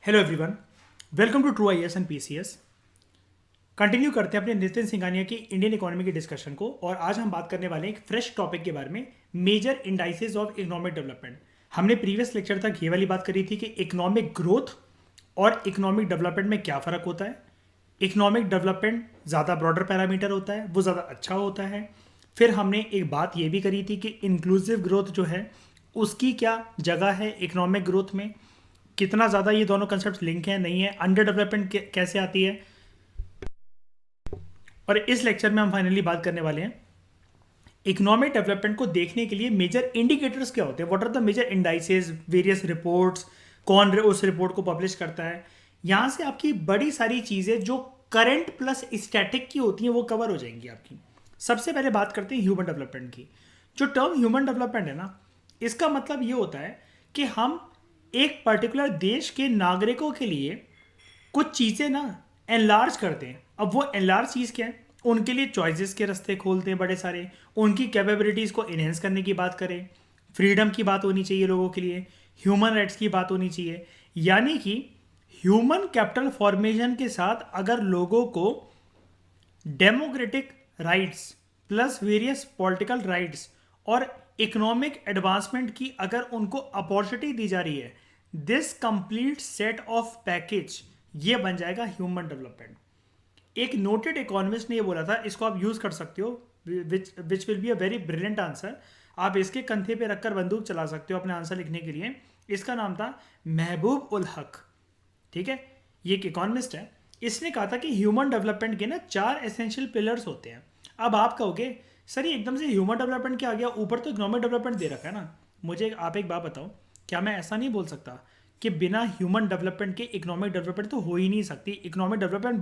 Hello everyone, welcome to true IAS and PCS. Continue करते हैं अपने नितिन सिंघानिया की इंडियन इकोनॉमी की डिस्कशन को। और आज हम बात करने वाले हैं एक फ्रेश टॉपिक के बारे में, major indices of economic development. हमने प्रीवियस लेक्चर तक ये वाली बात करी थी कि इकोनॉमिक ग्रोथ और इकोनॉमिक डेवलपमेंट में क्या फ़र्क होता है। इकोनॉमिक डेवलपमेंट ज़्यादा ब्रॉडर पैरामीटर होता है, वो ज़्यादा अच्छा होता है। फिर हमने एक बात ये भी करी थी कि इंक्लूसिव ग्रोथ जो है उसकी क्या जगह है इकोनॉमिक ग्रोथ में, कितना ज़्यादा ये दोनों कंसेप्ट लिंक हैं नहीं है, अंडर डेवलपमेंट कैसे आती है। और इस लेक्चर में हम फाइनली बात करने वाले हैं इकोनॉमिक डेवलपमेंट को देखने के लिए मेजर इंडिकेटर्स क्या होते हैं, what are the major indices, various reports, कौन उस रिपोर्ट को पब्लिश करता है। यहाँ से आपकी बड़ी सारी चीज़ें जो करंट प्लस स्टैटिक की होती हैं वो कवर हो जाएंगी आपकी। सबसे पहले बात करते हैं ह्यूमन डेवलपमेंट की। जो टर्म ह्यूमन डेवलपमेंट है ना, इसका मतलब ये होता है कि हम एक पर्टिकुलर देश के नागरिकों के लिए कुछ चीज़ें ना एनलार्ज करते हैं। अब वो एनलार्ज चीज़ क्या है, उनके लिए चॉइसेस के रास्ते खोलते हैं बड़े सारे, उनकी कैपेबिलिटीज़ को इन्हेंस करने की बात करें, फ्रीडम की बात होनी चाहिए लोगों के लिए, ह्यूमन राइट्स की बात होनी चाहिए। यानी कि ह्यूमन कैपिटल फॉर्मेशन के साथ अगर लोगों को democratic rights plus various political rights और इकोनॉमिक एडवांसमेंट की अगर उनको अपॉर्चुनिटी दी जा रही है, this complete set of package ये बन जाएगा ह्यूमन डेवलपमेंट। एक नोटेड इकोनॉमिस्ट ने ये बोला था, इसको आप यूज कर सकते हो, which will be a very brilliant answer. आप इसके कंधे पे रखकर बंदूक चला सकते हो अपने आंसर लिखने के लिए। इसका नाम था महबूब उल हक। ठीक है, ये एक इकोनॉमिस्ट है। इसने कहा था कि ह्यूमन डेवलपमेंट के ना 4 एसेंशियल पिलर्स होते हैं। अब आप कहोगे सर ये एकदम से ह्यूमन डेवलपमेंट क्या आ गया, ऊपर तो इकोनॉमिक डेवलपमेंट दे रखा है ना। मुझे आप एक बात बताओ, क्या मैं ऐसा नहीं बोल सकता कि बिना ह्यूमन डेवलपमेंट के इकोनॉमिक डेवलपमेंट तो हो ही नहीं सकती। इकोनॉमिक डेवलपमेंट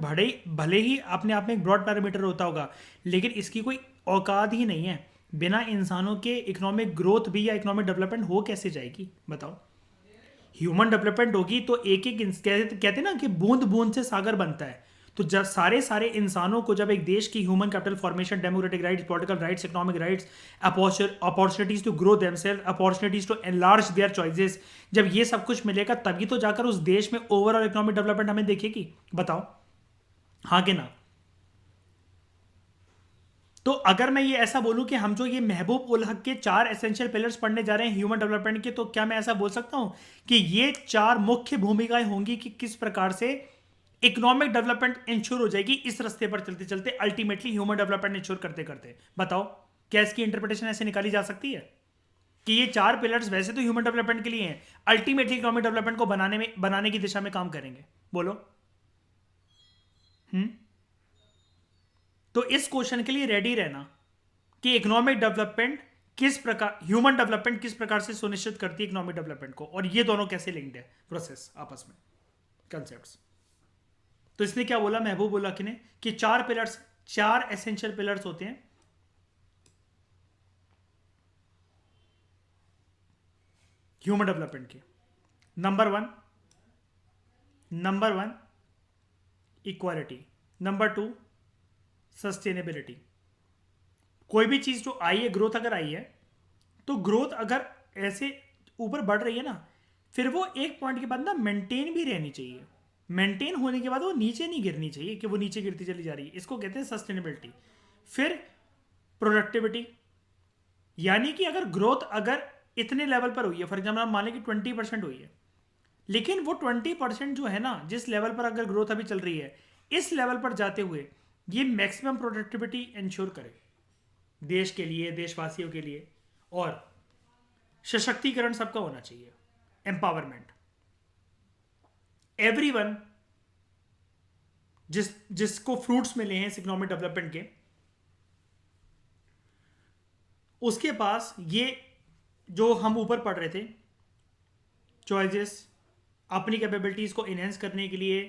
भले ही अपने आप में एक ब्रॉड पैरामीटर होता होगा, लेकिन इसकी कोई औकात ही नहीं है। बिना इंसानों के इकोनॉमिक ग्रोथ भी या इकोनॉमिक डेवलपमेंट हो कैसे जाएगी बताओ। ह्यूमन डेवलपमेंट होगी तो एक एक कहते ना कि बूंद बूंद से सागर बनता है। तो जब सारे सारे इंसानों को, जब एक देश की human capital formation, democratic rights, political rights, economic rights, opportunities to grow themselves, opportunities to enlarge their choices, जब ये सब कुछ मिलेगा तभी तो जाकर उस देश में ओवरऑल इकोनॉमिक डेवलपमेंट हमें देखेगी। बताओ हाँ कि ना। तो अगर मैं ये ऐसा बोलूं कि हम जो ये महबूब उल हक के 4 एसेंशियल पिलर्स पढ़ने जा रहे हैं ह्यूमन डेवलपमेंट के, तो क्या मैं ऐसा बोल सकता हूं कि ये 4 मुख्य भूमिकाएं होंगी कि किस प्रकार से इकोनॉमिक डेवलपमेंट इंश्योर हो जाएगी इस रास्ते पर चलते चलते, अल्टीमेटली ह्यूमन डेवलपमेंट इंश्योर करते करते। बताओ क्या इसकी इंटरप्रिटेशन ऐसे निकाली जा सकती है कि ये 4 पिलर्स वैसे तो ह्यूमन डेवलपमेंट के लिए हैं, अल्टीमेटली इकोनॉमिक डेवलपमेंट को बनाने की दिशा में काम करेंगे। बोलो। हम्म। तो इस क्वेश्चन के लिए रेडी रहना कि इकोनॉमिक डेवलपमेंट किस प्रकार, ह्यूमन डेवलपमेंट किस प्रकार से सुनिश्चित करती है इकोनॉमिक डेवलपमेंट को, और ये दोनों कैसे लिंक्ड है प्रोसेस आपस में, कंसेप्ट्स। तो इसने क्या बोला महबूब उल हक ने कि 4 पिलर्स, 4 एसेंशियल पिलर्स होते हैं ह्यूमन डेवलपमेंट के। Number one equality, number 2 sustainability. कोई भी चीज जो आई है, ग्रोथ अगर आई है, तो ग्रोथ अगर ऐसे ऊपर बढ़ रही है ना, फिर वो एक पॉइंट के बाद ना मेंटेन भी रहनी चाहिए। मेंटेन होने के बाद वो नीचे नहीं गिरनी चाहिए कि वो नीचे गिरती चली जा रही है, इसको कहते हैं सस्टेनेबिलिटी। फिर प्रोडक्टिविटी, यानी कि अगर ग्रोथ अगर इतने लेवल पर हुई है, फॉर एग्जाम्पल आप मान लें कि 20% हुई है, लेकिन वो 20% जो है ना, जिस लेवल पर अगर ग्रोथ अभी चल रही है, इस लेवल पर जाते हुए ये मैक्सिमम प्रोडक्टिविटी इंश्योर करे देश के लिए, देशवासियों के लिए। और सशक्तिकरण सबका होना चाहिए, एम्पावरमेंट। एवरीवन जिसको फ्रूट्स मिले हैं इस इकोनॉमिक डेवलपमेंट के, उसके पास ये जो हम ऊपर पढ़ रहे थे चॉइसेस, अपनी कैपेबिलिटीज को इनहेंस करने के लिए,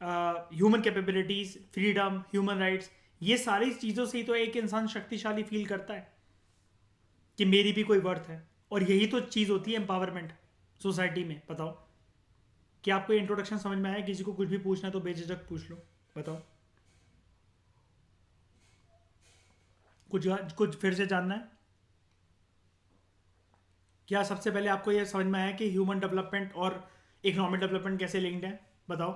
human capabilities, freedom, human rights, ये सारी चीज़ों से ही तो एक इंसान शक्तिशाली फील करता है कि मेरी भी कोई वर्थ है। और यही तो चीज़ होती है एम्पावरमेंट सोसाइटी में। बताओ क्या आपको इंट्रोडक्शन समझ में आया? किसी को कुछ भी पूछना है तो बेझिझक पूछ लो। बताओ कुछ कुछ फिर से जानना है क्या? सबसे पहले आपको यह समझ में आया कि ह्यूमन डेवलपमेंट और इकोनॉमिक डेवलपमेंट कैसे लिंक्ड है बताओ,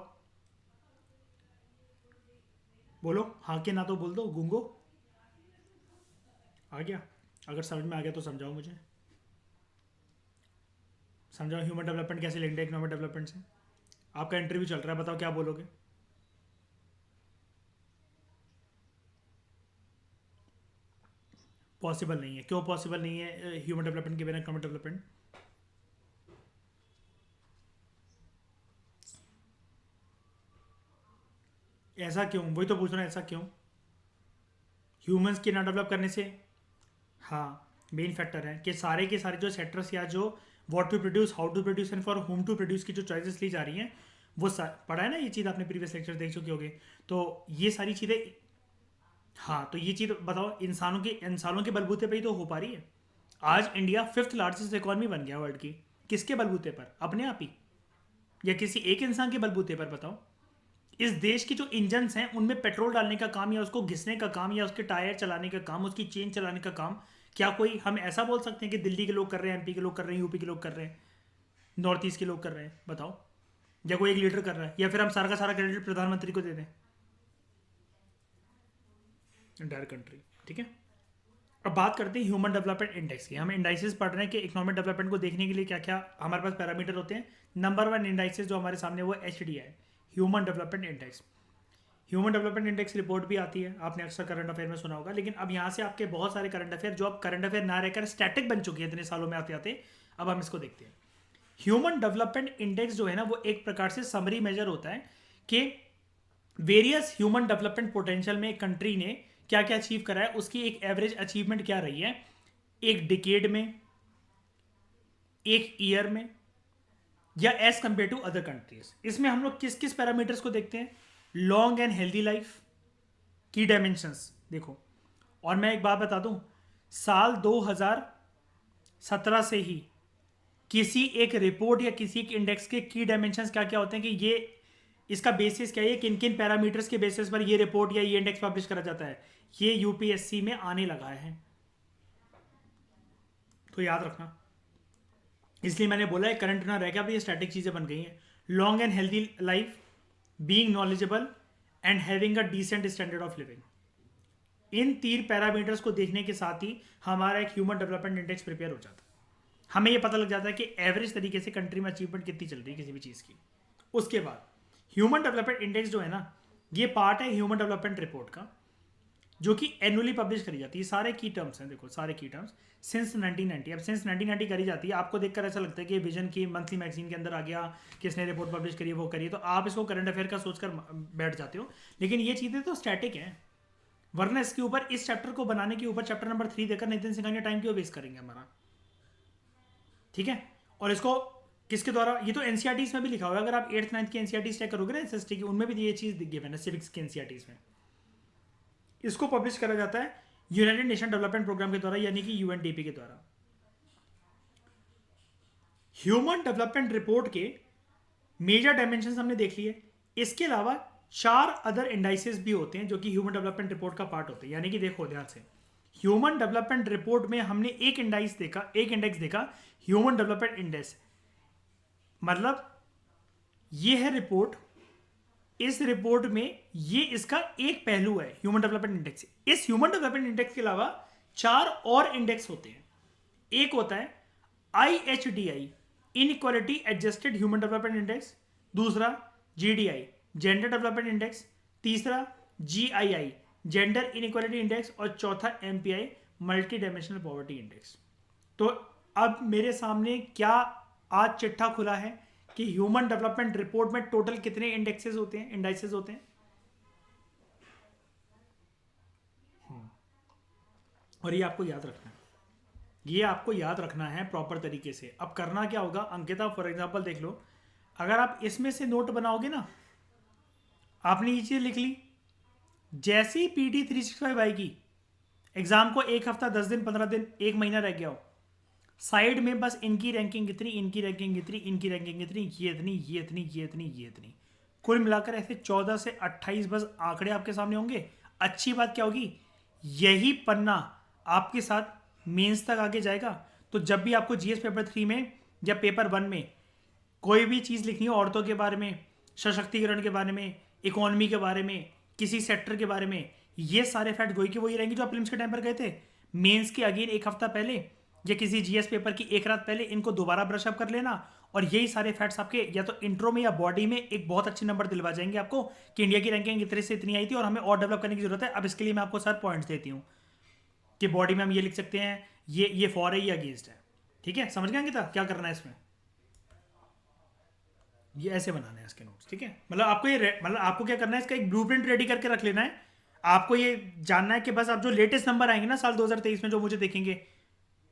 बोलो, हाँ के ना तो बोल दो, गूंगो आ गया? अगर समझ में आ गया तो समझाओ मुझे, समझाओ ह्यूमन डेवलपमेंट कैसे लिंक्ड है इकोनॉमिक डेवलपमेंट से। आपका इंटरव्यू चल रहा है, बताओ क्या बोलोगे। पॉसिबल नहीं है, क्यों पॉसिबल नहीं है ह्यूमन डेवलपमेंट के बिना इकोनॉमिक डेवलपमेंट? ऐसा क्यों, वही तो पूछ रहा हूँ, ऐसा क्यों? ह्यूमंस के ना डेवलप करने से, हाँ, मेन फैक्टर है कि सारे के सारे जो सेक्टर्स या जो what to produce, how to produce and for home to produce की जो चॉइसेस ली जा रही हैं, वो पढ़ा है ना, ये चीज़ आपने प्रीवियस लेक्चर देख चुके होगे। तो ये सारी चीज़ें, हाँ, तो ये चीज़ बताओ, इंसानों के बलबूते पे ही तो हो पा रही है। आज इंडिया फिफ्थ लार्जेस्ट इकोनॉमी बन गया वर्ल्ड की, किसके बलबूते पर? अपने आप ही, या किसी एक इंसान के बलबूते पर? बताओ। इस देश के जो इंजन्स हैं उनमें पेट्रोल डालने का काम, या उसको घिसने का काम, या उसके टायर चलाने का काम, उसकी चेन चलाने का काम, क्या कोई हम ऐसा बोल सकते हैं कि दिल्ली के लोग कर रहे हैं, एमपी के लोग कर रहे हैं, यूपी के लोग कर रहे हैं, नॉर्थ ईस्ट के लोग कर रहे हैं? बताओ। या कोई एक लीडर कर रहा है, या फिर हम सारा का सारा क्रेडिट प्रधानमंत्री को दे दें? एंटायर कंट्री, ठीक है। अब बात करते हैं ह्यूमन डेवलपमेंट इंडेक्स की। हम इंडाइसेस पढ़ रहे हैं कि इकोनॉमिक डेवलपमेंट को देखने के लिए क्या क्या हमारे पास पैरामीटर होते हैं। नंबर वन इंडाइसेस जो हमारे सामने वो HDI है, human development index. Human development index report भी आती है, आपने अक्सर करंट अफेयर में सुना होगा। लेकिन अब यहाँ से आपके बहुत सारे करंट अफेयर जो अब करंट अफेयर ना रहकर स्टैटिक बन चुके हैं इतने सालों में आते आते, अब हम इसको देखते हैं। ह्यूमन डेवलपमेंट इंडेक्स जो है ना, वो एक प्रकार से समरी मेजर होता है कि वेरियस ह्यूमन डेवलपमेंट पोटेंशियल में एक कंट्री ने क्या क्या अचीव करा है, उसकी एक एवरेज अचीवमेंट क्या रही है, एक डिकेड में, एक ईयर में, या as compare to other countries. इसमें हम लोग किस किस पैरामीटर्स को देखते हैं? लॉन्ग एंड हेल्दी लाइफ की डायमेंशंस देखो। और मैं एक बात बता दूं, साल 2017 से ही किसी एक रिपोर्ट या किसी एक इंडेक्स के की डायमेंशंस क्या क्या होते हैं, कि ये इसका बेसिस क्या है, किन किन पैरामीटर्स के बेसिस पर ये रिपोर्ट या ये इंडेक्स पब्लिश करा जाता है, ये यूपीएससी में आने लगा है, तो याद रखना। इसलिए मैंने बोला है करंट ना रह गया, अब ये स्टैटिक चीज़ें बन गई हैं। Long and healthy life, being knowledgeable and having a decent standard of living, इन तीन पैरामीटर्स को देखने के साथ ही हमारा एक ह्यूमन डेवलपमेंट इंडेक्स प्रिपेयर हो जाता है। हमें ये पता लग जाता है कि एवरेज तरीके से कंट्री में अचीवमेंट कितनी चल रही है किसी भी चीज़ की। उसके बाद ह्यूमन डेवलपमेंट इंडेक्स जो है ना, ये पार्ट है ह्यूमन डेवलपमेंट रिपोर्ट का, जो कि एनुअली पब्लिश करी जाती है। सारे की टर्म्स हैं, देखो सारे की टर्म्स सिंस 1990। अब सिंस 1990 करी जाती है, आपको देखकर ऐसा लगता है कि विजन की मंथली मैगजीन के अंदर आ गया, किसने रिपोर्ट पब्लिश करी है, वो करिए, तो आप इसको करंट अफेयर का सोचकर बैठ जाते हो। लेकिन ये चीज़ें तो स्टैटिक हैं, वरना इसके ऊपर, इस चैप्टर को बनाने के ऊपर चैप्टर नंबर 3 देकर नितिन सिंघानिया टाइम क्यों वेस्ट करेंगे हमारा? ठीक है। और इसको किसके द्वारा, ये तो एनसीईआरटीज में भी लिखा हुआ है, अगर आप 8th 9th की एनसीईआरटीज चेक करोगे ना एसएसटी की, उनमें भी ये चीज़ दिख गई मैंने, सिविक्स की एनसीईआरटीज में। इसको पब्लिश करा जाता है यूनाइटेड नेशन डेवलपमेंट प्रोग्राम के द्वारा, यानी कि यूएनडीपी के द्वारा। ह्यूमन डेवलपमेंट रिपोर्ट के मेजर डायमेंशन हमने देख लिए। इसके अलावा 4 अदर इंडाइसेस भी होते हैं जो कि ह्यूमन डेवलपमेंट रिपोर्ट का पार्ट होते हैं। यानी कि देखो ध्यान से, ह्यूमन डेवलपमेंट रिपोर्ट में हमने एक इंडेक्स देखा, ह्यूमन डेवलपमेंट इंडेक्स। मतलब ये है रिपोर्ट, इस रिपोर्ट में ये इसका एक पहलू है ह्यूमन डेवलपमेंट इंडेक्स। इस ह्यूमन डेवलपमेंट इंडेक्स के अलावा 4 और इंडेक्स होते हैं। एक होता है IHDI, inequality adjusted human development index. दूसरा GDI, जेंडर डेवलपमेंट इंडेक्स। तीसरा GII, जेंडर इनइक्वालिटी इंडेक्स। और चौथा MPI, multi dimensional poverty index. तो अब मेरे सामने क्या आज चिट्ठा खुला है कि ह्यूमन डेवलपमेंट रिपोर्ट में टोटल कितने इंडेक्सेस होते हैं, इंडाइसेस होते हैं। और ये आपको याद रखना है, ये आपको याद रखना है प्रॉपर तरीके से। अब करना क्या होगा, अंकिता फॉर एग्जांपल देख लो, अगर आप इसमें से नोट बनाओगे ना, आपने ये चीज़ लिख ली, जैसे ही PT 365 आएगी, एग्जाम को 1 हफ्ता 10 दिन 15 दिन 1 महीना रह गया हो, साइड में बस इनकी रैंकिंग इतनी, इनकी रैंकिंग इतनी, इनकी रैंकिंग इतनी, ये इतनी, ये इतनी, ये इतनी, ये इतनी, कुल मिलाकर ऐसे 14 से 28 बस आंकड़े आपके सामने होंगे। अच्छी बात क्या होगी, यही पन्ना आपके साथ मेंस तक आगे जाएगा। तो जब भी आपको GS पेपर 3 में या पेपर 1 में कोई भी चीज़ लिखनी हो औरतों के बारे में, सशक्तिकरण के बारे में, इकोनॉमी के बारे में, किसी सेक्टर के बारे में, ये सारे फैक्ट वही के वही रहेंगे जो आप प्रीलिम्स के टाइम पर गए थे। मेंस के अगेन एक हफ्ता पहले या किसी जीएस पेपर की एक रात पहले इनको दोबारा ब्रश अप कर लेना, और यही सारे फैक्ट्स आपके या तो इंट्रो में या बॉडी में एक बहुत अच्छे नंबर दिलवा जाएंगे आपको कि इंडिया की रैंकिंग इतने से इतनी आई थी और हमें और डेवलप करने की जरूरत है। अब इसके लिए मैं आपको सर पॉइंट्स देती हूँ कि बॉडी में हम ये लिख सकते हैं, ये फॉर है, ये अगेंस्ट है। ठीक है, समझ गए अंकिता क्या करना है इसमें? ये ऐसे बनाने हैं इसके नोट्स। ठीक है, मतलब आपको मतलब आपको क्या करना है, इसका एक ब्लूप्रिंट रेडी करके रख लेना है। आपको ये जानना है कि बस आप जो लेटेस्ट नंबर आएंगे ना साल 2023 में जो मुझे देखेंगे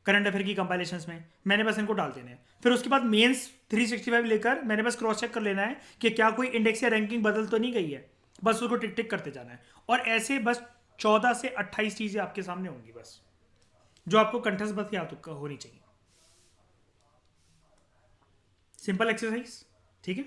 करंट अफेयर की कंपाइलेशंस में, मैंने बस इनको डाल देने हैं। फिर उसके बाद मेंस 365 लेकर मैंने बस क्रॉस चेक कर लेना है कि क्या कोई इंडेक्स या रैंकिंग बदल तो नहीं गई है, बस उसको टिक टिक करते जाना है। और ऐसे बस 14 से 28 चीज़ें आपके सामने होंगी बस, जो आपको कंठस्थ बस याद होनी चाहिए। Simple exercise. ठीक है,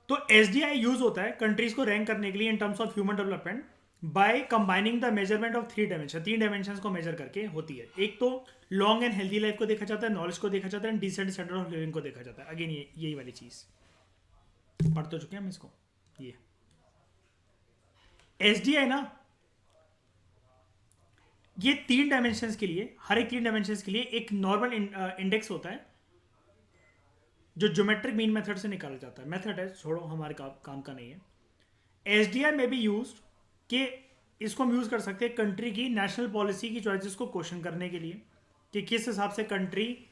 तो एसडीआई यूज होता है कंट्रीज को रैंक करने के लिए in terms of human development by combining the measurement of 3 dimension. 3 dimension को मेजर करके होती है। एक तो लॉन्ग एंड हेल्दी लाइफ को देखा जाता है, नॉलेज को देखा जाता है, डिसेंट स्टैंडर्ड ऑफ लिविंग को देखा जाता है। अगेन यही वाली चीज पढ़ तो चुके हैं हम इसको। ये एसडीआई ना, ये 3 डायमेंशन के लिए, हर एक 3 डायमेंशन के लिए एक नॉर्मल इंडेक्स होता है जो ज्योमेट्रिक मीन मेथड से निकाला जाता है। मेथड है, छोड़ो, हमारे काम का नहीं है। एसडीआई में भी यूज कि इसको हम यूज कर सकते हैं कंट्री की नेशनल पॉलिसी की चॉइसेस को क्वेश्चन करने के लिए कि किस हिसाब से कंट्री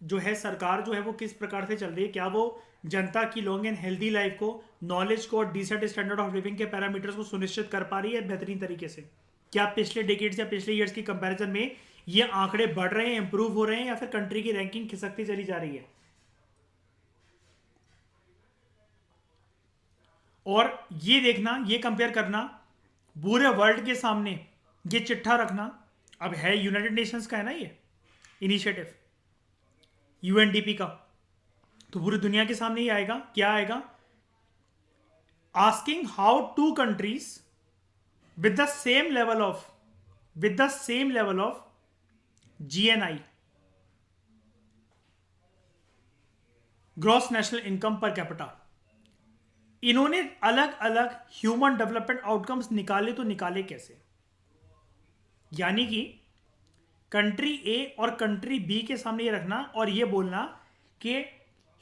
जो है, सरकार जो है वो किस प्रकार से चल रही है। क्या वो जनता की लॉन्ग एंड हेल्दी लाइफ को, नॉलेज को और डिसेंट स्टैंडर्ड ऑफ लिविंग के पैरामीटर्स को सुनिश्चित कर पा रही है बेहतरीन तरीके से? क्या पिछले डेकेड्स या पिछले ईयर्स की कंपैरिजन में ये आंकड़े बढ़ रहे हैं, इंप्रूव हो रहे हैं, या फिर कंट्री की रैंकिंग खिसकती चली जा रही है? और ये देखना, ये कंपेयर करना पूरे वर्ल्ड के सामने, ये चिट्ठा रखना। अब है यूनाइटेड नेशंस का है ना ये इनिशिएटिव, यूएनडीपी का, तो पूरी दुनिया के सामने ही आएगा। क्या आएगा? Asking how two countries with the same level of GNI, gross national income per capita, इन्होंने अलग अलग ह्यूमन डेवलपमेंट आउटकम्स निकाले, तो निकाले कैसे? यानी कि कंट्री ए और कंट्री बी के सामने ये रखना और ये बोलना कि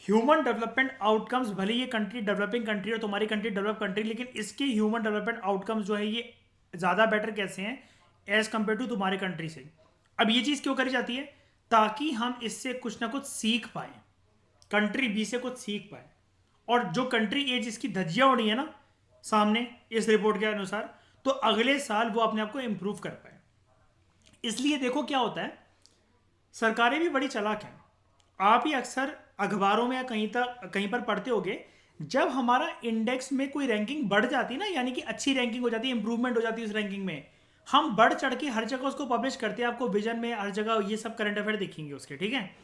ह्यूमन डेवलपमेंट आउटकम्स, भले ये कंट्री डेवलपिंग कंट्री और तुम्हारी कंट्री डेवलप कंट्री, लेकिन इसके ह्यूमन डेवलपमेंट आउटकम्स जो है ये ज़्यादा बेटर कैसे हैं एज कंपेयर टू तुम्हारे कंट्री से। अब ये चीज़ क्यों करी जाती है? ताकि हम इससे कुछ ना कुछ सीख पाए, कंट्री बी से कुछ सीख पाए। और जो कंट्री ए जिसकी धज्जियां उड़ी है ना सामने इस रिपोर्ट के अनुसार, तो अगले साल वो अपने आप को इंप्रूव कर पाए। इसलिए देखो क्या होता है, सरकारें भी बड़ी चालाक हैं। आप ही अक्सर अखबारों में या कहीं पर पढ़ते होगे, जब हमारा इंडेक्स में कोई रैंकिंग बढ़ जाती है ना, यानी कि अच्छी रैंकिंग हो जाती है, इंप्रूवमेंट हो जाती है उस रैंकिंग में, हम बढ़ चढ़ के हर जगह उसको पब्लिश करते हैं। आपको विजन में हर जगह ये सब करंट अफेयर देखेंगे उसके। ठीक है,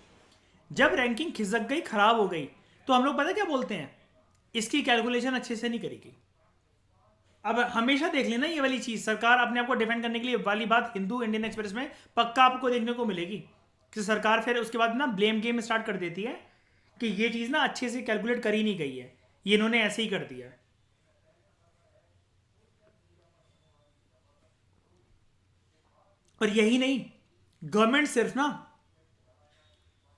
जब रैंकिंग खिसक गई, खराब हो गई, तो हम लोग पता क्या बोलते हैं, इसकी कैलकुलेशन अच्छे से नहीं करेगी। अब हमेशा देख लेना ये वाली चीज, सरकार अपने आप को डिफेंड करने के लिए वाली बात हिंदू इंडियन एक्सप्रेस में पक्का आपको देखने को मिलेगी कि सरकार फिर उसके बाद ना ब्लेम गेम स्टार्ट कर देती है कि ये चीज ना अच्छे से कैलकुलेट करी नहीं गई है, ये इन्होंने ऐसे ही कर दिया है। और यही नहीं, गवर्नमेंट सिर्फ ना,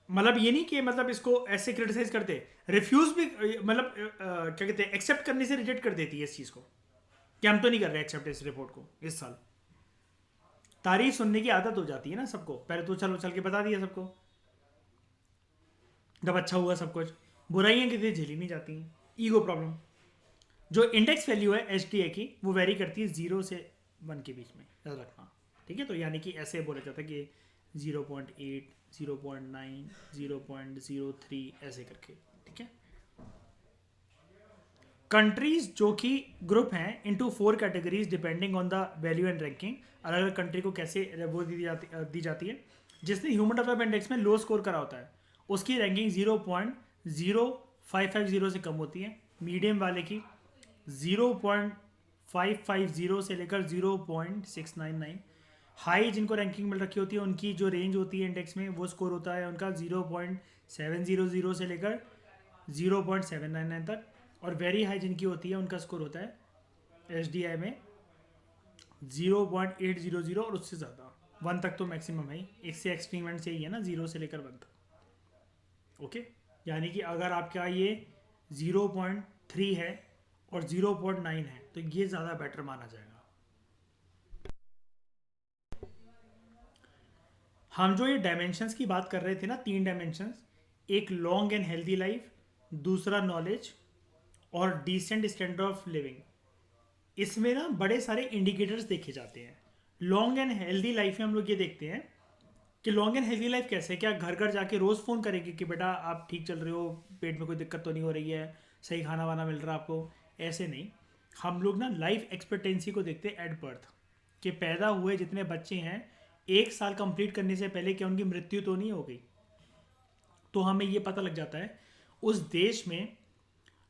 मतलब ये नहीं कि मतलब इसको ऐसे क्रिटिसाइज करते, रिफ्यूज भी, मतलब क्या कहते हैं, एक्सेप्ट करने से रिजेक्ट कर देती है इस चीज को कि हम तो नहीं कर रहे एक्सेप्ट इस रिपोर्ट को इस साल। तारीफ सुनने की आदत हो जाती है ना सबको, पहले तो चल चल के बता दिया सबको, जब अच्छा हुआ सब कुछ, बुराइयां किसी झेली नहीं जाती हैं। Ego problem. जो इंडेक्स वैल्यू है एच की, वो वेरी करती है 0 से 1 के बीच में, याद रखना। ठीक है, तो यानी कि ऐसे बोला जाता है कि 0.8, 0.9, 0.03 ऐसे करके। ठीक है, कंट्रीज जो कि ग्रुप हैं into 4 categories depending on the value and ranking. अलग अलग कंट्री को कैसे वो दी जाती है। जिसने ह्यूमन डेवलपमेंट इंडेक्स में लो स्कोर करा होता है उसकी रैंकिंग 0.0550 से कम होती है। मीडियम वाले की 0.550 से लेकर 0.699। हाई जिनको रैंकिंग मिल रखी होती है उनकी जो रेंज होती है इंडेक्स में, वो स्कोर होता है उनका 0.700 से लेकर 0.799 तक, और वेरी हाई जिनकी होती है उनका स्कोर होता है SDI में 0.800 और उससे ज़्यादा। 1 तक तो मैक्सिमम है, इससे एक्सपेरिमेंट से ही है ना, 0 से लेकर 1 तक। ओके, यानी कि अगर आपका ये 0.3 है और 0.9 है तो ये ज़्यादा बेटर माना जाएगा। हम जो ये डायमेंशंस की बात कर रहे थे ना, 3 डायमेंशंस, एक लॉन्ग एंड हेल्दी लाइफ, दूसरा नॉलेज, और डिसेंट स्टैंडर्ड ऑफ लिविंग, इसमें ना बड़े सारे इंडिकेटर्स देखे जाते हैं। लॉन्ग एंड हेल्दी लाइफ में हम लोग ये देखते हैं कि लॉन्ग एंड हेल्दी लाइफ कैसे, क्या घर घर जाके रोज़ फ़ोन करेंगे कि बेटा आप ठीक चल रहे हो, पेट में कोई दिक्कत तो नहीं हो रही है, सही खाना वाना मिल रहा है आपको, ऐसे नहीं। हम लोग ना लाइफ एक्सपेक्टेंसी को देखते हैं एट बर्थ, कि पैदा हुए जितने बच्चे हैं 1 साल कंप्लीट करने से पहले क्या उनकी मृत्यु तो नहीं हो गई। तो हमें ये पता लग जाता है उस देश में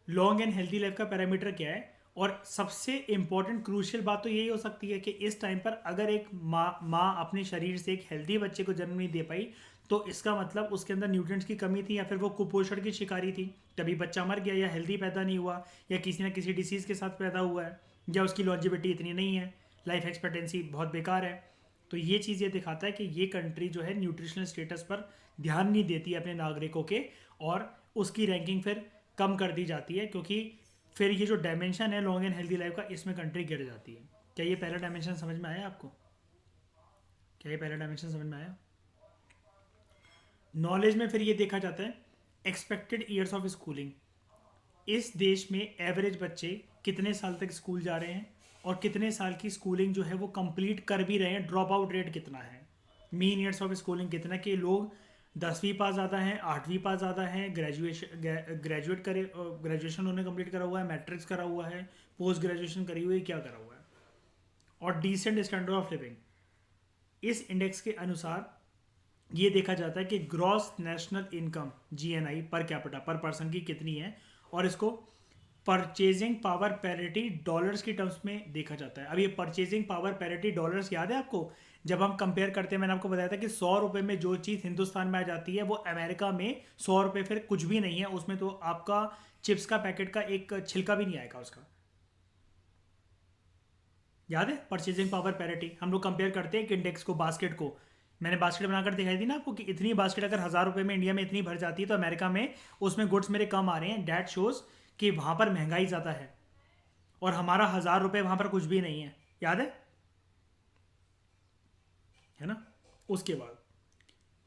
लॉन्ग एंड हेल्दी लाइफ का पैरामीटर क्या है। और सबसे इंपॉर्टेंट क्रूशियल बात तो यही हो सकती है कि इस टाइम पर अगर एक माँ अपने शरीर से एक हेल्दी बच्चे को जन्म नहीं दे पाई तो इसका मतलब उसके अंदर न्यूट्रिएंट्स की कमी थी, या फिर वो कुपोषण की शिकारी थी, तभी बच्चा मर गया, या हेल्दी पैदा नहीं हुआ, या किसी ना किसी डिसीज़ के साथ पैदा हुआ है, या उसकी लॉन्जिविटी इतनी नहीं है, लाइफ एक्सपेक्टेंसी बहुत बेकार है। तो ये चीज़ ये दिखाता है कि ये कंट्री जो है न्यूट्रिशनल स्टेटस पर ध्यान नहीं देती है अपने नागरिकों के, और उसकी रैंकिंग फिर कम कर दी जाती है, क्योंकि फिर ये जो डायमेंशन है लॉन्ग एंड हेल्दी लाइफ का, इसमें कंट्री गिर जाती है। क्या ये पहला डायमेंशन समझ में आया आपको? क्या ये पहला डायमेंशन समझ में आया? नॉलेज में फिर ये देखा जाता है एक्सपेक्टेड ईयर्स ऑफ स्कूलिंग। इस देश में एवरेज बच्चे कितने साल तक स्कूल जा रहे हैं और कितने साल की स्कूलिंग जो है वो कंप्लीट कर भी रहे हैं, ड्रॉप आउट रेट कितना है, मीन ईयर्स ऑफ स्कूलिंग कितना, कि लोग 10वीं पास ज़्यादा हैं, 8वीं पास ज़्यादा हैं, ग्रेजुएशन उन्होंने कंप्लीट करा हुआ है, मैट्रिक्स करा हुआ है, पोस्ट ग्रेजुएशन करी हुई है, क्या करा हुआ है, और डिसेंट स्टैंडर्ड ऑफ लिविंग। इस इंडेक्स के अनुसार ये देखा जाता है कि gross national income GNI per capita पर पर्सन की कितनी है, और इसको परचेजिंग पावर पैरिटी डॉलर्स की टर्म्स में देखा जाता है। अब ये परचेजिंग पावर पैरिटी डॉलर्स याद है आपको? जब हम कंपेयर करते हैं, मैंने आपको बताया था कि 100 रुपये में जो चीज़ हिंदुस्तान में आ जाती है वो अमेरिका में 100 रुपये फिर कुछ भी नहीं है, उसमें तो आपका चिप्स का पैकेट का एक छिलका भी नहीं आएगा उसका। याद है परचेजिंग पावर पैरिटी? हम लोग कंपेयर करते हैं एक इंडेक्स को, बास्केट को। मैंने बास्केट बनाकर दिखाई थी ना आपको कि इतनी बास्केट अगर 1000 रुपये में इंडिया में इतनी भर जाती है तो अमेरिका में उसमें गुड्स मेरे कम आ रहे हैं। डैट शोज कि वहाँ पर महंगाई ज़्यादा है और हमारा 1000 रुपये वहाँ पर कुछ भी नहीं है। याद है ना? उसके बाद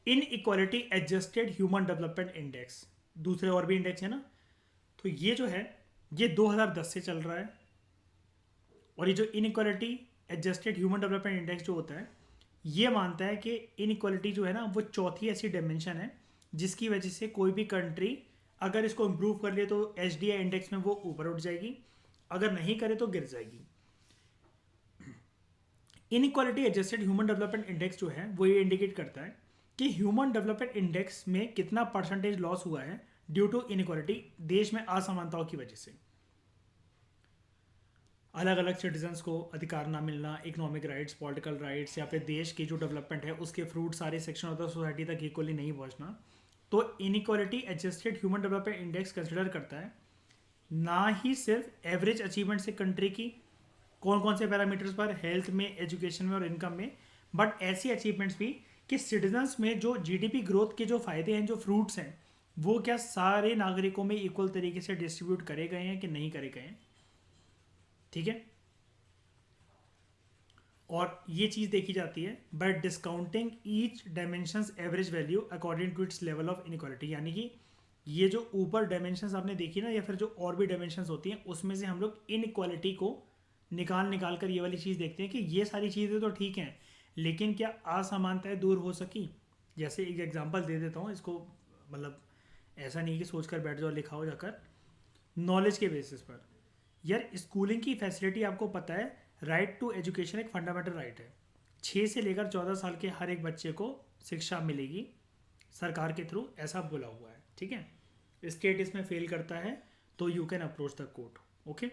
इन equality adjusted human development index, दूसरे और भी इंडेक्स है ना, तो ये जो है ये 2010 से चल रहा है। और ये जो inequality adjusted human development index जो होता है ये मानता है कि इनइक्वालिटी जो है ना वो चौथी ऐसी डायमेंशन है जिसकी वजह से कोई भी कंट्री अगर इसको इम्प्रूव कर ले तो SDI इंडेक्स में वो ऊपर उठ जाएगी, अगर नहीं करे तो गिर जाएगी। Inequality adjusted human development index जो है वो ये इंडिकेट करता है कि ह्यूमन डेवलपमेंट इंडेक्स में कितना परसेंटेज लॉस हुआ है ड्यू टू इनइक्वालिटी, देश में असमानताओं की वजह से। अलग अलग सिटीजन्स को अधिकार ना मिलना, इकोनॉमिक राइट्स, पॉलिटिकल राइट्स, या फिर देश की जो डेवलपमेंट है उसके फ्रूट सारे सेक्शन ऑफ द सोसाइटी तक इक्वली नहीं पहुंचना। तो inequality adjusted human development index consider करता है ना ही सिर्फ एवरेज अचीवमेंट से कंट्री की कौन कौन से पैरामीटर्स पर, हेल्थ में, एजुकेशन में और इनकम में, बट ऐसी अचीवमेंट्स भी कि सिटीजन्स में जो GDP ग्रोथ के जो फायदे हैं, जो फ्रूट्स हैं, वो क्या सारे नागरिकों में इक्वल तरीके से डिस्ट्रीब्यूट करे गए हैं कि नहीं करे गए हैं। ठीक है? और ये चीज़ देखी जाती है by discounting each dimensions average value according to its level of inequality. यानी कि ये जो ऊपर डायमेंशंस आपने देखी ना, या फिर जो और भी डायमेंशंस होती हैं उसमें से हम लोग इनइक्वालिटी को निकाल कर ये वाली चीज़ देखते हैं कि ये सारी चीज़ें तो ठीक हैं लेकिन क्या असमानताएं दूर हो सकी। जैसे एक एग्जांपल दे देता हूँ इसको, मतलब ऐसा नहीं कि सोच कर बैठ जाओ लिखा हो जाकर, नॉलेज के बेसिस पर। यार स्कूलिंग की फैसिलिटी आपको पता है, राइट टू एजुकेशन एक फंडामेंटल राइट है। 6 से लेकर 14 साल के हर एक बच्चे को शिक्षा मिलेगी सरकार के थ्रू, ऐसा बोला हुआ है। ठीक है? स्टेट इसमें फेल करता है तो you can approach the court. Okay,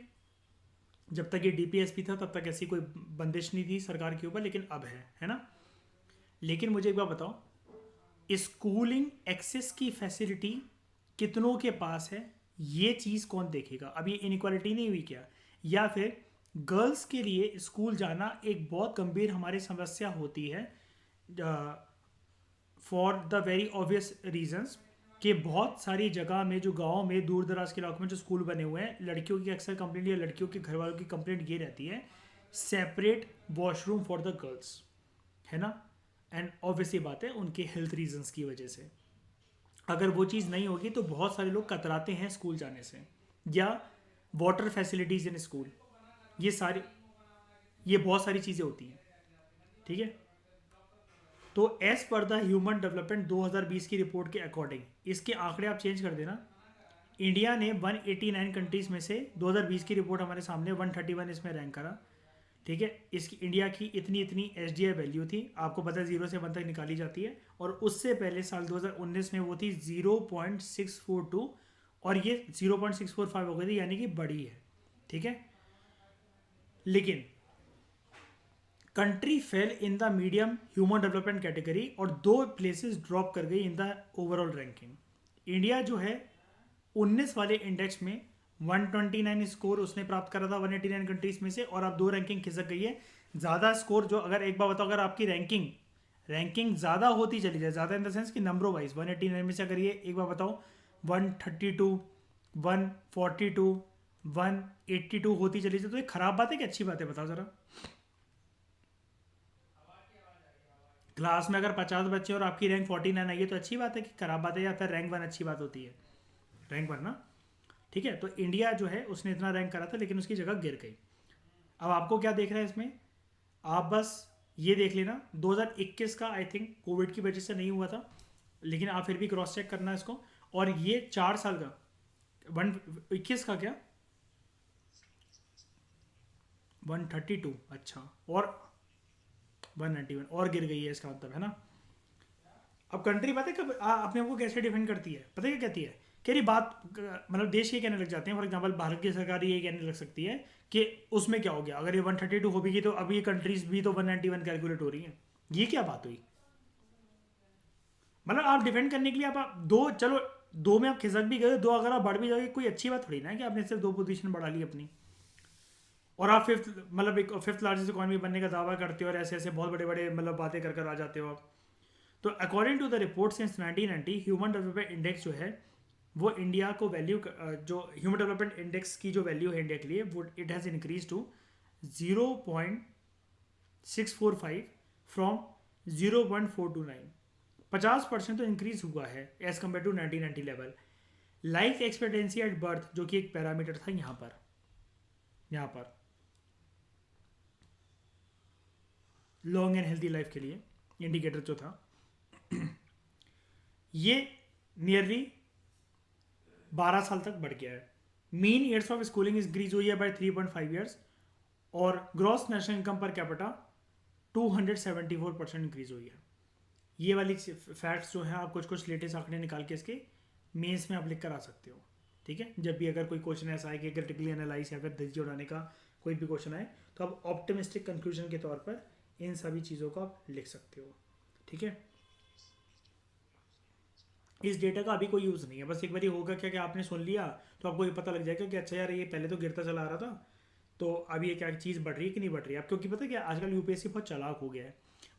जब तक ये DPSP था तब तक ऐसी कोई बंदिश नहीं थी सरकार के ऊपर, लेकिन अब है ना? लेकिन मुझे एक बात बताओ, स्कूलिंग एक्सेस की फैसिलिटी कितनों के पास है ये चीज़ कौन देखेगा? अब ये इनइक्वालिटी नहीं हुई क्या? या फिर गर्ल्स के लिए स्कूल जाना एक बहुत गंभीर हमारी समस्या होती है for the very obvious reasons कि बहुत सारी जगह में जो गाँव में दूर दराज के इलाकों में जो स्कूल बने हुए हैं, लड़कियों की अक्सर कंप्लेंट या लड़कियों के घर वालों की कंप्लेंट ये रहती है, separate washroom for the girls, है ना? एंड ऑब्वियसली बात है उनके हेल्थ रीजंस की वजह से। अगर वो चीज़ नहीं होगी तो बहुत सारे लोग कतराते हैं स्कूल जाने से। या वाटर फैसिलिटीज़ इन स्कूल, ये सारी ये बहुत सारी चीज़ें होती हैं, ठीक है? तो as per the human development 2020 की रिपोर्ट के अकॉर्डिंग, इसके आंकड़े आप चेंज कर देना, इंडिया ने 189 कंट्रीज में से 2020 की रिपोर्ट हमारे सामने 131 इसमें रैंक करा, ठीक है? इसकी इंडिया की इतनी इतनी एसडीआई वैल्यू थी, आपको पता है 0 से 1 तक निकाली जाती है, और उससे पहले साल 2019 में वो थी 0.642 और ये 0.645 हो गई थी, यानी कि बड़ी है, ठीक है? लेकिन country fail in the medium human development category और 2 प्लेसेस ड्रॉप कर गई in the overall ranking. India जो है 19 वाले इंडेक्स में 129 स्कोर उसने प्राप्त करा था 189 कंट्रीज में से, और अब 2 रैंकिंग खिसक गई है। ज़्यादा स्कोर जो, अगर एक बार बताओ, अगर आपकी रैंकिंग ज़्यादा होती चली जाए, ज़्यादा इन द सेंस कि नंबरों वाइज 189 में से अगर ये एक बार बताओ 132, 142, 182 होती चली जाए, तो ये खराब बात है कि अच्छी बात है? बताओ ज़रा। क्लास में अगर 50 बच्चे और आपकी रैंक 49 आई है तो अच्छी बात है कि खराब बात है? या फिर रैंक 1 अच्छी बात होती है? रैंक 1 ना, ठीक है? तो इंडिया जो है उसने इतना रैंक करा था लेकिन उसकी जगह गिर गई। अब आपको क्या देख रहा है इसमें? आप बस ये देख लेना 2021 का, आई थिंक कोविड की वजह से नहीं हुआ था, लेकिन आप फिर भी क्रॉस चेक करना इसको। और ये 4 साल का 121 का क्या 132, अच्छा, और 191 और गिर गई है इसका मतलब, है ना? अब कंट्री पता है कब अपने आप को कैसे डिफेंड करती है? पता है क्या कहती है? कह रही बात, मतलब देश ये कहने लग जाते हैं, फॉर एग्जांपल भारत की सरकार ये कहने लग सकती है कि उसमें क्या हो गया, अगर ये 132 हो गई तो अब ये कंट्रीज भी तो 191 कैलकुलेट हो रही हैं। ये क्या बात हुई? मतलब आप डिफेंड करने के लिए आप दो, चलो दो में आप खिसक भी गए, दो अगर आप बढ़ भी जाओगे, कोई अच्छी बात थोड़ी ना है कि आपने सिर्फ 2 पोजीशन बढ़ा ली अपनी, और आप फिफ्थ, मतलब एक फिफ्थ लार्जेस्ट इकॉनमी बनने का दावा करते हो और ऐसे ऐसे बहुत बड़े बड़े मतलब बातें कर आ जाते हो आप। तो according to the report since 1990 human development index जो है वो इंडिया को वैल्यू, जो ह्यूमन डेवलपमेंट इंडेक्स की जो वैल्यू है इंडिया के लिए, वो it has increase to 0.645 from 0.429। 50% तो इंक्रीज हुआ है as compare to 1990 level. Life expectancy at birth, जो कि एक पैरामीटर था यहाँ पर लॉन्ग एंड हेल्थी लाइफ के लिए इंडिकेटर जो था, ये नियरली 12 साल तक बढ़ गया है। Mean years of schooling increase हुई है बाय 3.5 ईयर्स, और gross national income per capita 274% increase हुई है। ये वाली फैक्ट्स जो है आप कुछ कुछ लेटेस्ट आंकड़े निकाल के इसके मेंस में आप लिख कर आ सकते हो, ठीक है? जब भी अगर कोई क्वेश्चन ऐसा है कि क्रिटिकली एनालाइज या फिर धज्जी उड़ाने का कोई भी क्वेश्चन आए, तो आप ऑप्टिमिस्टिक कंक्लूजन के तौर पर इन सभी चीज़ों को आप लिख सकते हो, ठीक है? इस डेटा का अभी कोई यूज़ नहीं है, बस एक बार होगा क्या कि आपने सुन लिया तो आपको ये पता लग जाएगा कि अच्छा यार ये पहले तो गिरता चला आ रहा था, तो अब ये क्या चीज़ बढ़ रही है कि नहीं बढ़ रही है। अब क्योंकि पता है क्या, आजकल यूपीएससी बहुत चालाक हो गया है।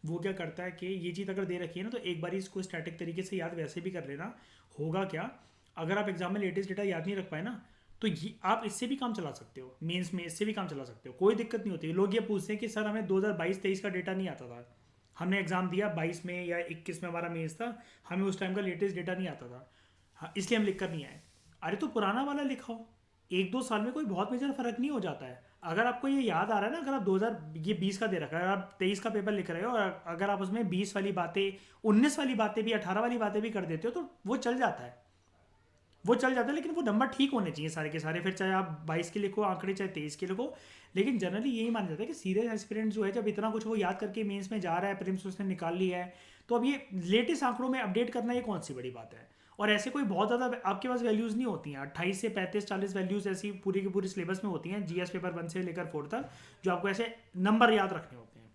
वो क्या करता है कि ये चीज़ अगर दे रखी है ना, तो एक बार इसको स्टैटिक तरीके से याद वैसे भी कर लेना। होगा क्या, अगर आप एग्जाम में लेटेस्ट डेटा याद नहीं रख पाए ना, तो ये आप इससे भी काम चला सकते हो, मेंस में इससे भी काम चला सकते हो, कोई दिक्कत नहीं होती। लोग ये पूछते हैं कि सर हमें 2022-23 का डेटा नहीं आता था, हमने एग्जाम दिया 22 में या 21 में हमारा मेंस था, हमें उस टाइम का लेटेस्ट डेटा नहीं आता था, हाँ इसलिए हम लिख कर नहीं आए। अरे तो पुराना वाला लिखाओ, 1-2 साल में कोई बहुत मेजर फर्क नहीं हो जाता है। अगर आपको ये याद आ रहा है ना, अगर आप 2020 का दे रखा है, अगर आप 23 का पेपर लिख रहे हो और अगर आप उसमें 20 वाली बातें, 19 वाली बातें भी, 18 वाली बातें भी कर देते हो, तो वो चल जाता है, वो चल जाता है। लेकिन वो नंबर ठीक होने चाहिए सारे के सारे, फिर चाहे आप 22 के लिखो आंकड़े, चाहे 23 के लिखो। लेकिन जनरली यही माना जाता है कि सीरियस एस्पिरेंट जो है, जब इतना कुछ वो याद करके मेंस में जा रहा है, प्रीलिम्स उसने निकाल लिया है, तो अब ये लेटेस्ट आंकड़ों में अपडेट करना ये कौन सी बड़ी बात है? और ऐसे कोई बहुत ज़्यादा आपके पास वैल्यूज़ नहीं होती हैं, 28 से 35-40 वैल्यूज़ ऐसी पूरी की पूरी सिलेबस में होती हैं, जीएस पेपर 1 से लेकर 4 तक, जो आपको ऐसे नंबर याद रखने होते हैं।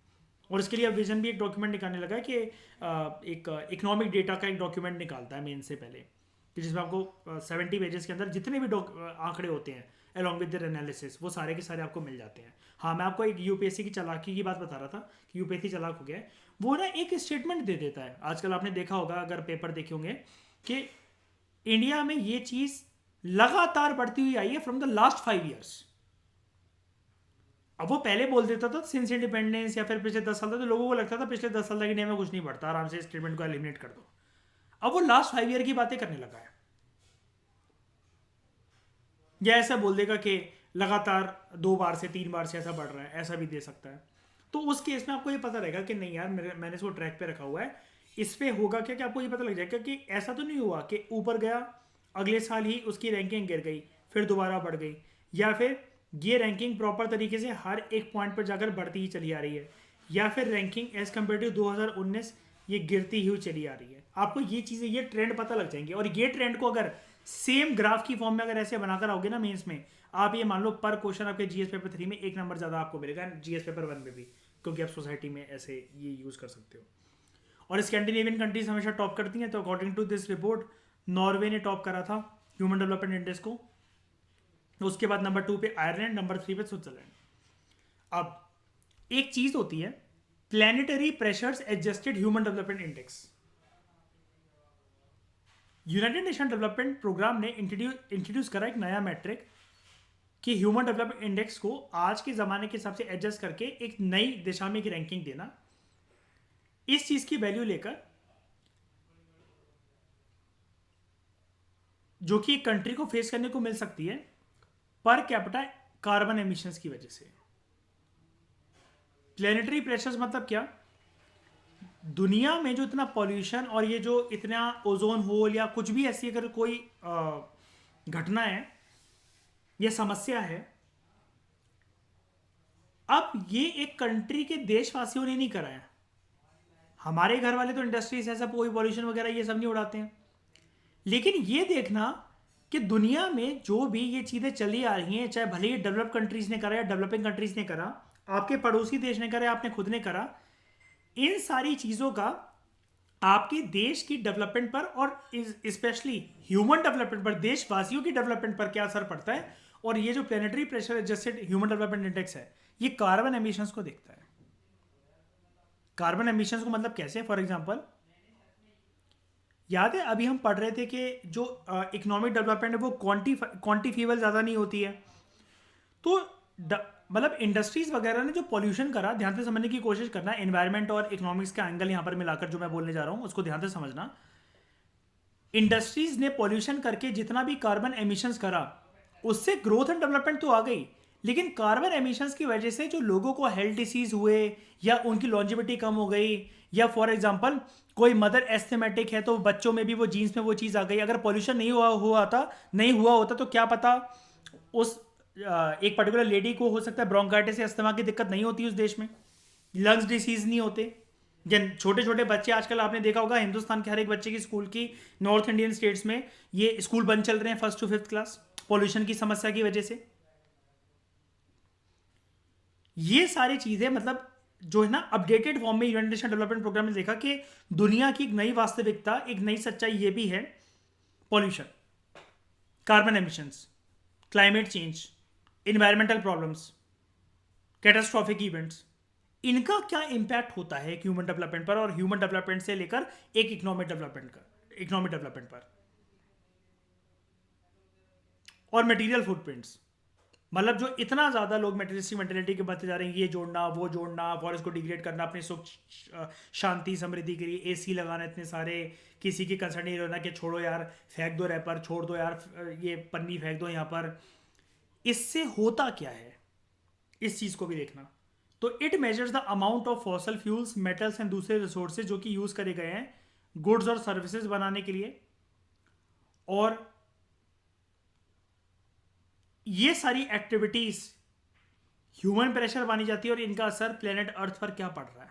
और इसके लिए अब विजन भी एक डॉक्यूमेंट निकालने लगा है कि एक इकोनॉमिक डेटा का एक डॉक्यूमेंट निकालता है मेन से पहले, कि जिसमें आपको 70 पेजेस के अंदर जितने भी आंकड़े होते हैं अलॉन्ग विद देयर एनालिसिस वो सारे के सारे आपको मिल जाते हैं। हाँ, मैं आपको एक यूपीएससी की चालाकी की बात बता रहा था कि यूपीएससी चालाक हो गया है। वो ना एक स्टेटमेंट दे देता है, आजकल आपने देखा होगा अगर पेपर देखे होंगे, कि इंडिया में ये चीज़ लगातार बढ़ती हुई आई है फ्रॉम द लास्ट 5 ईयर्स। अब वो पहले बोल देता था सिंस इंडिपेंडेंस या फिर पिछले 10 साल तक, तो लोगों को लगता था पिछले 10 साल तक इंडिया में कुछ नहीं बढ़ता, आराम से स्टेटमेंट को एलिमिनेट कर दो। अब वो लास्ट 5 ईयर की बातें करने लगा है, या ऐसा बोल देगा कि लगातार 2 बार से 3 बार से ऐसा बढ़ रहा है, ऐसा भी दे सकता है। तो उस केस में आपको ये पता रहेगा कि नहीं यार, मैंने इसको ट्रैक पे रखा हुआ है, इस पे होगा क्या, कि आपको ये पता लग जाएगा कि ऐसा तो नहीं हुआ कि ऊपर गया, अगले साल ही उसकी रैंकिंग गिर गई, फिर दोबारा बढ़ गई, या फिर ये रैंकिंग प्रॉपर तरीके से हर एक पॉइंट पर जाकर बढ़ती ही चली आ रही है, या फिर रैंकिंग एज कम्पेयर टू 2019 ये गिरती हुई चली आ रही है। आपको ये चीज़ें, ये ट्रेंड पता लग जाएंगे, और ये ट्रेंड को अगर सेम ग्राफ की फॉर्म में अगर ऐसे बनाकर आओगे ना मेंस में, आप ये मान लो पर क्वेश्चन आपके जीएस पेपर 3 में 1 नंबर ज़्यादा आपको मिलेगा जीएस पेपर 1 में भी, क्योंकि आप सोसाइटी में ऐसे ये यूज़ कर सकते हो। और स्कैंडिनेवियन कंट्रीज हमेशा टॉप करती हैं, तो according to this report Norway ने टॉप करा था ह्यूमन डेवलपमेंट इंडेक्स को, उसके बाद नंबर 2 पे आयरलैंड, नंबर 3 पे स्विट्जरलैंड। अब एक चीज़ होती है planetary pressures adjusted human development index. United nation development program ने इंट्रोड्यूस करा एक नया मैट्रिक कि ह्यूमन डेवलपमेंट इंडेक्स को आज के ज़माने के हिसाब से एडजस्ट करके एक नई दिशा में एक रैंकिंग देना। इस चीज़ की वैल्यू लेकर जो कि एक कंट्री को फेस करने को मिल सकती है पर कैपिटा कार्बन एमिशंस की वजह से। प्लैनेटरी प्रेशर्स मतलब क्या, दुनिया में जो इतना पॉल्यूशन और ये जो इतना ओजोन होल या कुछ भी ऐसी अगर कोई घटना है या समस्या है, अब ये एक कंट्री के देशवासियों ने नहीं करा है। हमारे घर वाले तो इंडस्ट्री से ऐसा कोई पॉल्यूशन वगैरह ये सब नहीं उड़ाते हैं, लेकिन ये देखना कि दुनिया में जो भी ये चीज़ें चली आ रही हैं, चाहे भले ही डेवलप कंट्रीज ने करा या डेवलपिंग कंट्रीज ने करा, आपके पड़ोसी देश ने करा, आपने खुद ने करा, इन सारी चीज़ों का आपके देश की डेवलपमेंट पर और स्पेशली ह्यूमन डेवलपमेंट पर, देशवासियों की डेवलपमेंट पर क्या असर पड़ता है। और ये जो planetary pressure adjusted human development index है, ये कार्बन एमिशंस को देखता है। कार्बन एमिशंस को मतलब कैसे, फॉर एग्जांपल याद है अभी हम पढ़ रहे थे कि जो इकोनॉमिक डेवलपमेंट है वो क्वांटिफिएबल ज़्यादा नहीं होती है। तो मतलब इंडस्ट्रीज वगैरह ने जो पॉल्यूशन करा, ध्यान से समझने की कोशिश करना, एनवायरनमेंट और इकोनॉमिक्स का एंगल यहाँ पर मिलाकर जो मैं बोलने जा रहा हूँ उसको ध्यान से समझना। इंडस्ट्रीज ने पॉल्यूशन करके जितना भी कार्बन एमिशंस करा, उससे ग्रोथ एंड डेवलपमेंट तो आ गई, लेकिन कार्बन एमिशंस की वजह से जो लोगों को हेल्थ डिसीज हुए या उनकी लॉन्जिविटी कम हो गई, या फॉर एग्जांपल कोई मदर एस्थमेटिक है तो बच्चों में भी वो जीन्स में वो चीज़ आ गई। अगर पॉल्यूशन नहीं हुआ होता तो क्या पता उस एक पर्टिकुलर लेडी को हो सकता है ब्रोंकाइटिस या अस्थमा की दिक्कत नहीं होती उस देश में, लंग्स डिसीज नहीं होते। जन छोटे छोटे बच्चे आजकल आपने देखा होगा हिंदुस्तान के हर एक बच्चे की स्कूल की, नॉर्थ इंडियन स्टेट्स में ये स्कूल बंद चल रहे हैं 1st to 5th class, pollution की समस्या की वजह से। ये सारी चीजें मतलब जो है ना अपडेटेड फॉर्म में यूनाइटेड नेशन डेवलपमेंट प्रोग्राम में देखा कि दुनिया की एक नई वास्तविकता, एक नई सच्चाई ये भी है, pollution, carbon emissions, climate change, environmental problems, catastrophic events, इनका क्या इंपैक्ट होता है ह्यूमन डेवलपमेंट पर, और ह्यूमन डेवलपमेंट से लेकर एक इकोनॉमिक डेवलपमेंट पर, और मटेरियल फुटप्रिंट्स। मतलब जो इतना ज़्यादा लोग मेटेरियलिस्टिक मेंटेलिटी के बढ़ते जा रहे हैं, ये जोड़ना वो जोड़ना, फॉरेस्ट को डिग्रेड करना अपनी सुख शांति समृद्धि के लिए, एसी लगाना इतने सारे, किसी की कंसर्न नहीं रहना कि छोड़ो यार फेंक दो रैपर, छोड़ दो यार ये पन्नी फेंक दो यहाँ पर। इससे होता क्या है इस चीज़ को भी देखना। तो it measures the amount of fossil fuels, metals and दूसरे रिसोर्सेज जो कि यूज़ करे गए हैं गुड्स और सर्विसेज बनाने के लिए, और ये सारी एक्टिविटीज ह्यूमन प्रेशर मानी जाती है, और इनका असर प्लेनेट अर्थ पर क्या पड़ रहा है,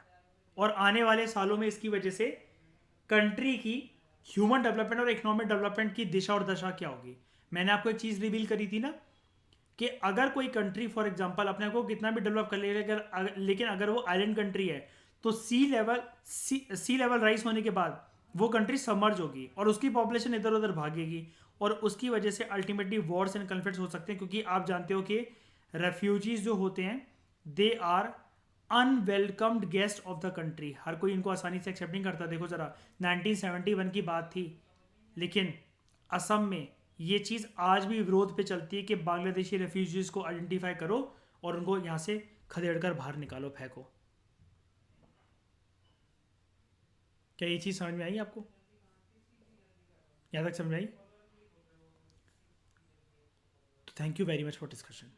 और आने वाले सालों में इसकी वजह से कंट्री की ह्यूमन डेवलपमेंट और इकोनॉमिक डेवलपमेंट की दिशा और दशा क्या होगी। मैंने आपको एक चीज़ रिवील करी थी ना कि अगर कोई कंट्री फॉर एग्जांपल अपने को कितना भी डेवलप कर लेगा, लेकिन अगर वो आइलैंड कंट्री है तो सी लेवल राइज होने के बाद वो कंट्री सबमर्ज होगी और उसकी पॉपुलेशन इधर उधर भागेगी और उसकी वजह से अल्टीमेटली वॉर्स एंड कन्फ्लिक्ट्स हो सकते हैं, क्योंकि आप जानते हो कि रेफ्यूजीज जो होते हैं they are unwelcomed guest of the country. हर कोई इनको आसानी से एक्सेप्ट नहीं करता। देखो ज़रा 1971 की बात थी, लेकिन असम में ये चीज़ आज भी विरोध पे चलती है कि बांग्लादेशी रेफ्यूजीज को आइडेंटिफाई करो और उनको यहाँ से खदेड़ कर बाहर निकालो, फेंको। क्या ये चीज़ समझ में आई आपको? यहाँ तक समझ में आई? तो thank you very much for discussion.